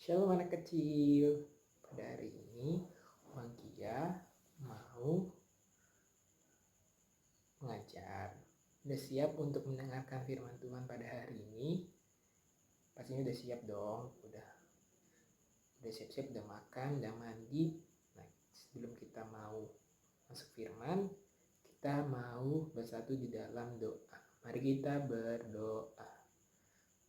Shalom anak kecil. Pada hari ini Magia mau mengajar. Udah siap untuk mendengarkan firman Tuhan pada hari ini? Pastinya udah siap dong. Udah siap-siap, udah makan, udah mandi. Nah, sebelum kita mau masuk firman, kita mau bersatu di dalam doa. Mari kita berdoa.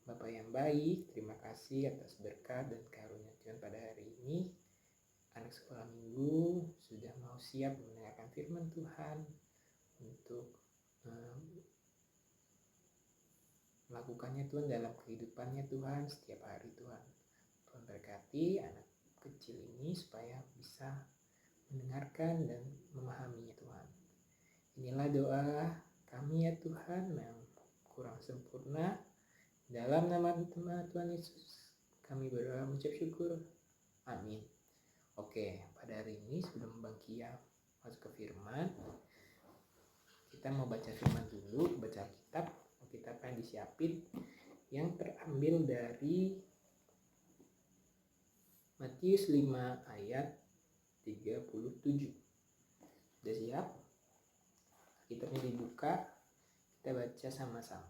Bapa yang baik, terima kasih atas berkat dan karunia Tuhan pada hari ini. Anak sekolah minggu sudah mau siap mendengarkan firman Tuhan untuk melakukannya Tuhan dalam kehidupannya Tuhan setiap hari Tuhan. Tuhan berkati anak kecil ini supaya bisa mendengarkan dan memahaminya Tuhan. Inilah doa kami ya Tuhan yang kurang sempurna. Dalam nama Tuhan Yesus kami berdoa mengucap syukur. Amin. Oke, pada hari ini sebelum Bang Kia masuk ke firman, kita mau baca firman dulu, baca kitab yang disiapin yang terambil dari Matius 5 ayat 37. Sudah siap? Kitabnya dibuka, kita baca sama-sama.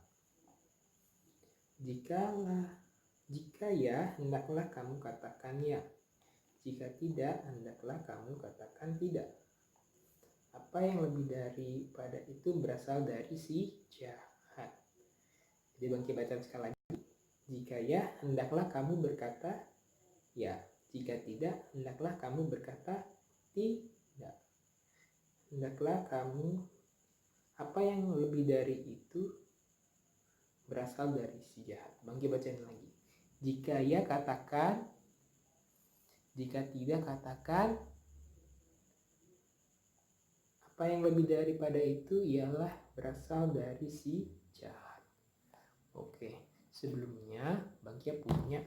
Jika ya, hendaklah kamu katakan ya. Jika tidak, hendaklah kamu katakan tidak. Apa yang lebih daripada itu berasal dari si jahat. Jadi Bang Ki baca sekali lagi. Jika ya, hendaklah kamu berkata ya. Jika tidak, hendaklah kamu berkata tidak. Hendaklah kamu, apa yang lebih dari itu berasal dari si jahat. Bang Ki bacain lagi. Jika ya, katakan. Jika tidak, katakan. Apa yang lebih daripada itu ialah berasal dari si jahat. Oke, sebelumnya Bang Kia punya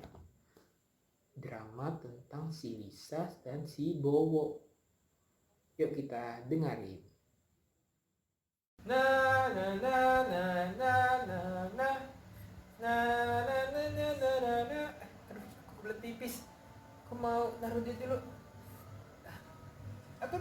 drama tentang si Lisa dan si Bowo. Yuk kita dengerin. Na na na na na na na na na na na na na. Aduh, aku kebelet tipis. Aku mau naruh dia dulu. Aku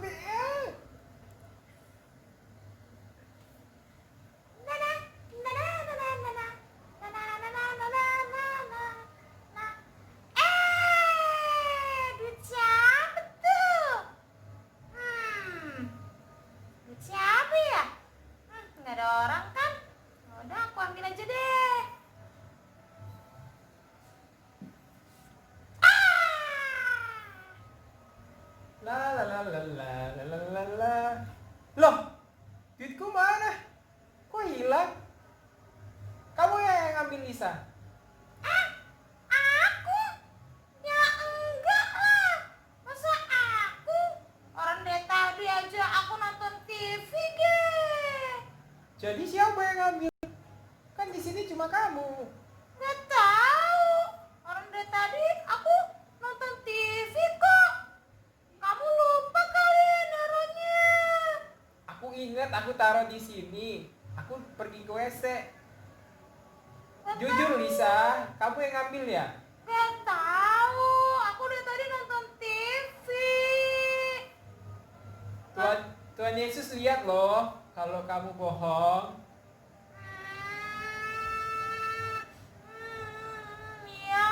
siapa ya? Nggak ada orang kan? Udah aku ambil aja deh. la la la la la la la la. Loh, duitku mana? Kok hilang? Kamu yang ngambil Lisa? Aku? Ya enggak lah. Masa aku? Orang dari tadi aja aku nonton TV deh. Jadi siapa yang ngambil? Kan di sini cuma kamu. Nggak tahu. Orang dari tadi aku nonton TV kok. Kamu lupa kali ya naruhnya. Aku ingat aku taruh di sini. Aku pergi ke WC. Nggak Jujur tahu. Lisa, kamu yang ngambil ya? Nggak tahu. Aku dari tadi nonton TV. Tuhan Yesus lihat loh kalau kamu bohong. Iya,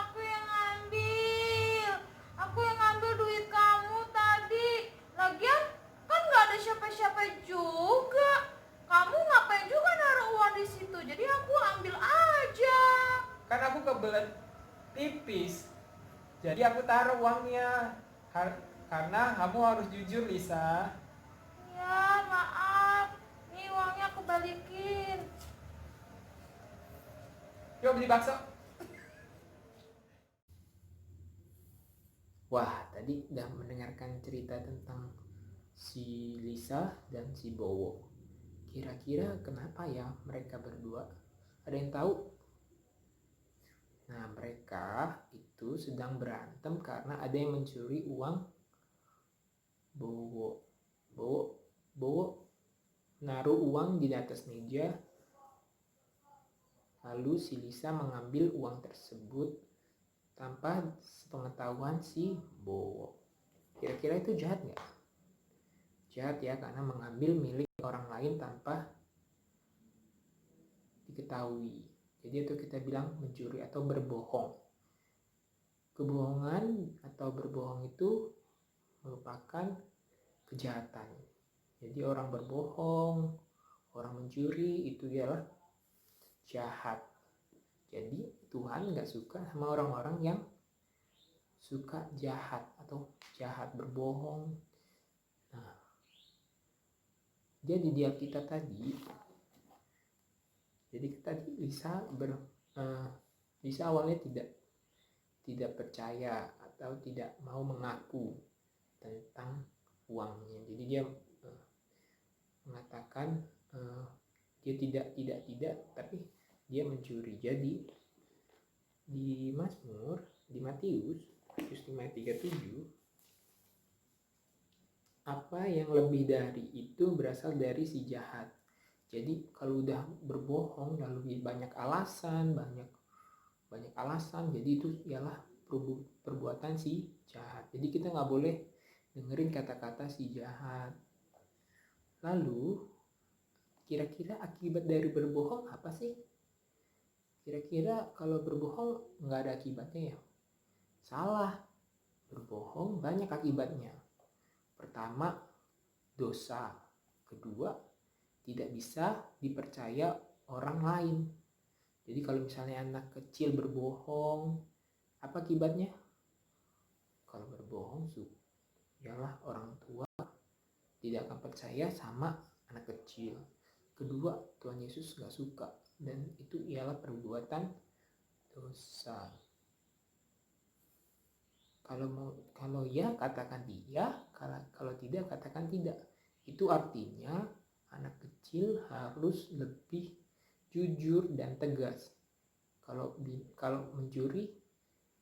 aku yang ngambil. Aku yang ngambil duit kamu tadi. Lagian kan nggak ada siapa-siapa juga. Kamu ngapain juga naruh uang di situ? Jadi aku ambil aja. Kan aku kebelet tipis. Jadi aku taruh uangnya. Karena kamu harus jujur Lisa. Ya, maaf. Nih uangnya aku balikin. Yuk beli bakso. Wah, tadi udah mendengarkan cerita tentang si Lisa dan si Bowo. Kira-kira kenapa ya mereka berdua? Ada yang tahu? Nah, mereka itu sedang berantem karena ada yang mencuri uang Bowo. Bowo naruh uang di atas meja. Lalu si Lisa mengambil uang tersebut tanpa sepengetahuan si Bowo. Kira-kira itu jahat nggak? Jahat ya, karena mengambil milik orang lain tanpa diketahui. Jadi itu kita bilang mencuri atau berbohong. Kebohongan atau berbohong itu merupakan kejahatan. Jadi orang berbohong, orang mencuri itu ialah jahat. Jadi Tuhan gak suka sama orang-orang yang suka jahat atau jahat berbohong. Nah, jadi di Alkitab tadi, jadi tadi Lisa awalnya tidak percaya atau tidak mau mengaku tentang uangnya. Jadi dia mengatakan dia tidak, tapi dia mencuri. Jadi di Mazmur, di Matius 5:37, apa yang lebih dari itu berasal dari si jahat. Jadi kalau udah berbohong lalu banyak alasan, jadi itu ialah perbuatan si jahat. Jadi kita nggak boleh dengerin kata-kata si jahat. Lalu kira-kira akibat dari berbohong apa sih? Kira-kira kalau berbohong nggak ada akibatnya ya? Salah. Berbohong banyak akibatnya. Pertama, dosa. Kedua, tidak bisa dipercaya orang lain. Jadi kalau misalnya anak kecil berbohong, apa akibatnya? Kalau berbohong, ialah orang tua tidak akan percaya sama anak kecil. Kedua, Tuhan Yesus gak suka, dan itu ialah perbuatan dosa. Kalau ya katakan iya, kalau tidak katakan tidak. Itu artinya anak kecil harus lebih jujur dan tegas. Kalau mencuri,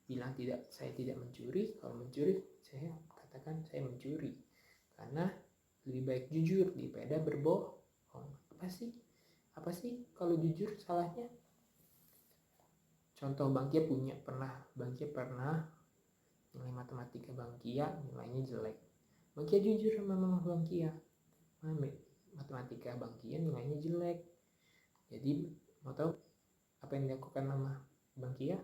bilang tidak, saya tidak mencuri. Kalau mencuri, saya katakan saya mencuri. Karena lebih baik jujur daripada berbohong. Apa sih kalau jujur salahnya? Contoh Bangkia pernah nilai matematika Bangkia nilainya jelek. Bangkia jujur sama mama Bangkia, matematika Bangkia nilainya jelek. Jadi mau tahu apa yang dilakukan mama Bangkia?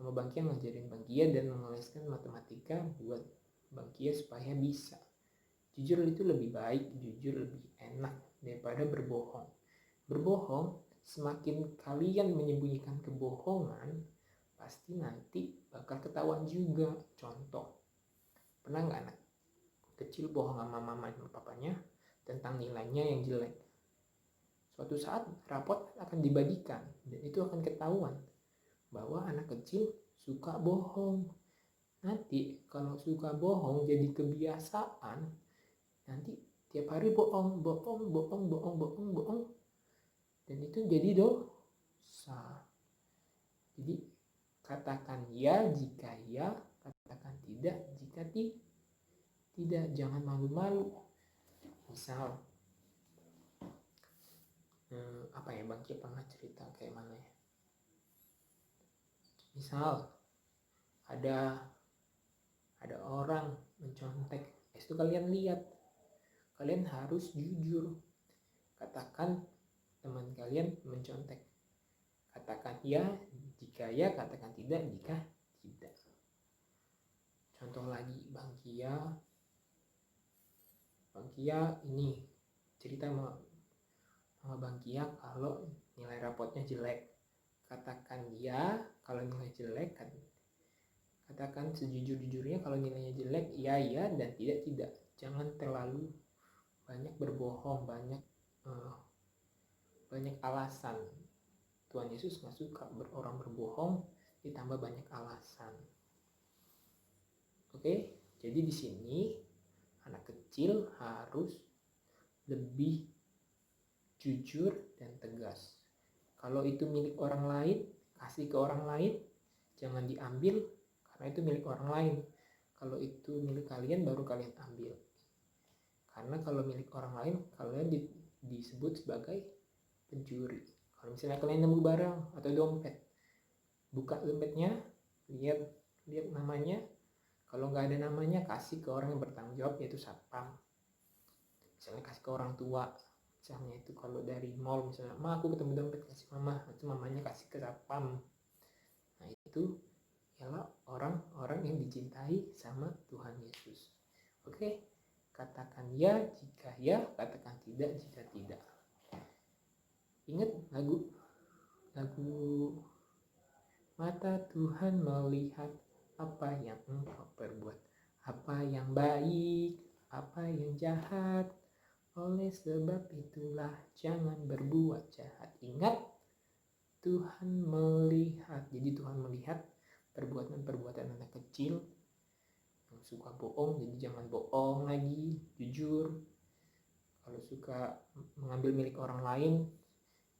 Mama Bangkia ngajarin Bangkia dan mengeleskan matematika buat Bangkia supaya bisa. Jujur itu lebih baik, jujur lebih enak daripada berbohong. Berbohong, semakin kalian menyembunyikan kebohongan, pasti nanti bakal ketahuan juga. Contoh, pernah nggak anak kecil bohong sama mama dan papanya tentang nilainya yang jelek? Suatu saat rapot akan dibagikan dan itu akan ketahuan bahwa anak kecil suka bohong. Nanti kalau suka bohong jadi kebiasaan, nanti tiap hari bohong, dan itu jadi dosa. Jadi katakan ya jika ya, katakan tidak jika tidak. Jangan malu-malu. Misal apa ya, Bang Kia pernah cerita kayak mana ya? Misal ada orang mencontek, itu kalian lihat, kalian harus jujur. Katakan teman kalian mencontek, katakan ya jika ya, katakan tidak jika tidak. Contoh lagi, Bang Kia ini cerita sama Bang Kia kalau nilai rapotnya jelek. Katakan ya kalau nilai jelek, katakan sejujur-jujurnya kalau nilainya jelek, ya dan tidak. Jangan terlalu banyak berbohong, banyak alasan. Tuhan Yesus gak suka orang berbohong ditambah banyak alasan. Oke, jadi di sini anak kecil harus lebih jujur dan tegas. Kalau itu milik orang lain, kasih ke orang lain, jangan diambil karena itu milik orang lain. Kalau itu milik kalian, baru kalian ambil. Karena kalau milik orang lain, kalian disebut sebagai pencuri. Kalau misalnya kalian nemu barang atau dompet, buka dompetnya, lihat namanya. Kalau nggak ada namanya, kasih ke orang yang bertanggung jawab, yaitu satpam. Misalnya kasih ke orang tua, misalnya itu kalau dari mall, misalnya aku ketemu dompet, kasih mama, itu mamanya kasih ke satpam. Nah itu ialah orang-orang yang dicintai sama Tuhan Yesus. Oke, katakan ya jika ya, katakan tidak jika tidak. Ingat lagu mata Tuhan melihat apa yang engkau perbuat, apa yang baik, apa yang jahat. Oleh sebab itulah jangan berbuat jahat. Ingat, Tuhan melihat. Jadi Tuhan melihat perbuatan-perbuatan anak kecil yang suka bohong, jadi jangan bohong lagi, jujur. Kalau suka mengambil milik orang lain,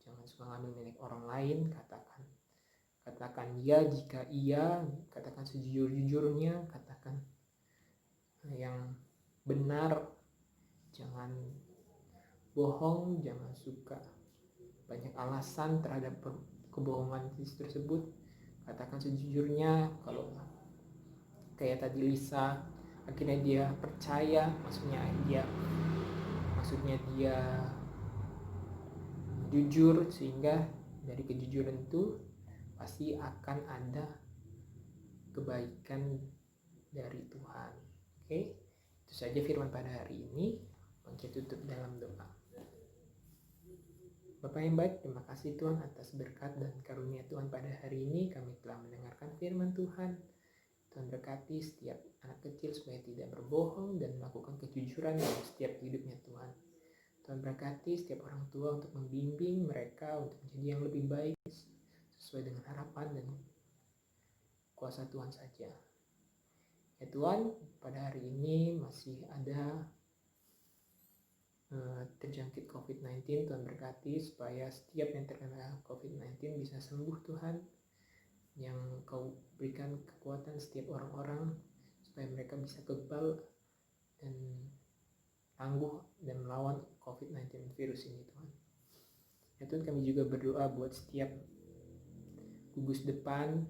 jangan suka mengambil milik orang lain. Katakan ya jika iya, katakan sejujur-jujurnya, katakan yang benar, jangan bohong, jangan suka banyak alasan terhadap kebohongan tersebut. Katakan sejujurnya. Kalau kayak tadi Lisa, akhirnya dia percaya, maksudnya dia jujur, sehingga dari kejujuran itu pasti akan ada kebaikan dari Tuhan. Oke, itu saja firman pada hari ini. Kita tutup dalam doa. Bapa yang baik, terima kasih Tuhan atas berkat dan karunia Tuhan pada hari ini. Kami telah mendengarkan firman Tuhan. Tuhan berkati setiap anak kecil supaya tidak berbohong dan melakukan kejujuran dalam setiap hidupnya Tuhan. Tuhan berkati setiap orang tua untuk membimbing mereka untuk menjadi yang lebih baik sesuai dengan harapan dan kuasa Tuhan saja. Ya Tuhan, pada hari ini masih ada terjangkit COVID-19. Tuhan berkati supaya setiap yang terkena COVID-19 bisa sembuh Tuhan. Yang Kau berikan kekuatan setiap orang-orang supaya mereka bisa kebal dan tangguh dan melawan COVID-19 virus ini Tuhan. Ya Tuhan, kami juga berdoa buat setiap gugus depan,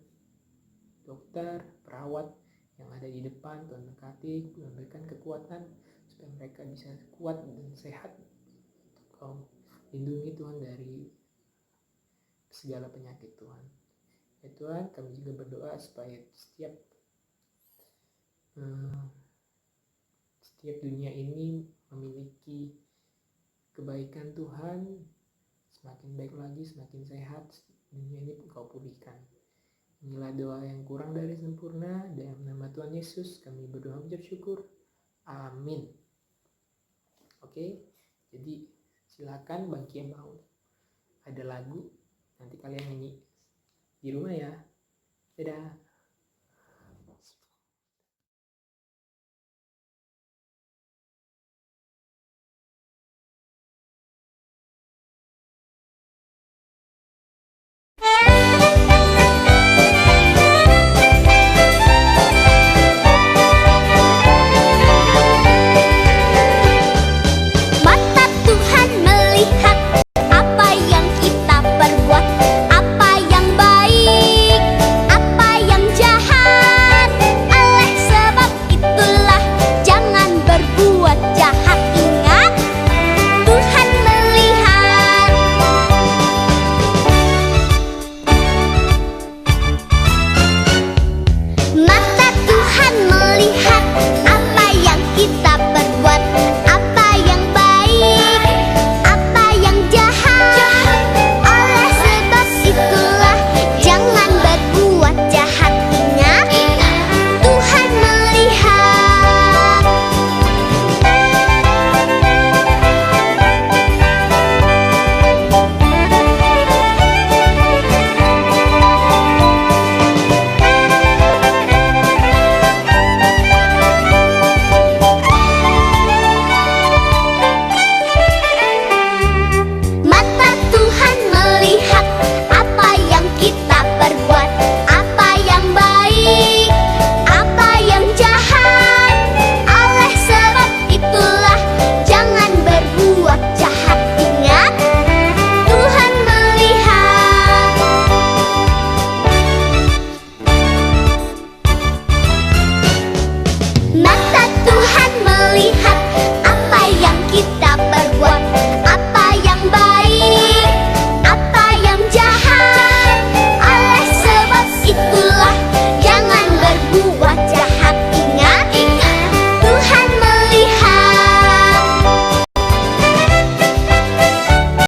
dokter, perawat yang ada di depan. Tuhan berkati, Tuhan berikan kekuatan supaya mereka bisa kuat dan sehat. Kau lindungi Tuhan dari segala penyakit Tuhan. Ya Tuhan, kami juga berdoa supaya setiap dunia ini memiliki kebaikan Tuhan, semakin baik lagi, semakin sehat. Dunia ini Kau pulihkan. Inilah doa yang kurang dari sempurna. Dalam nama Tuhan Yesus kami berdoa mengucap syukur. Amin. Oke, jadi silakan bagi yang mau. Ada lagu, nanti kalian nyanyi di rumah ya. Dadah.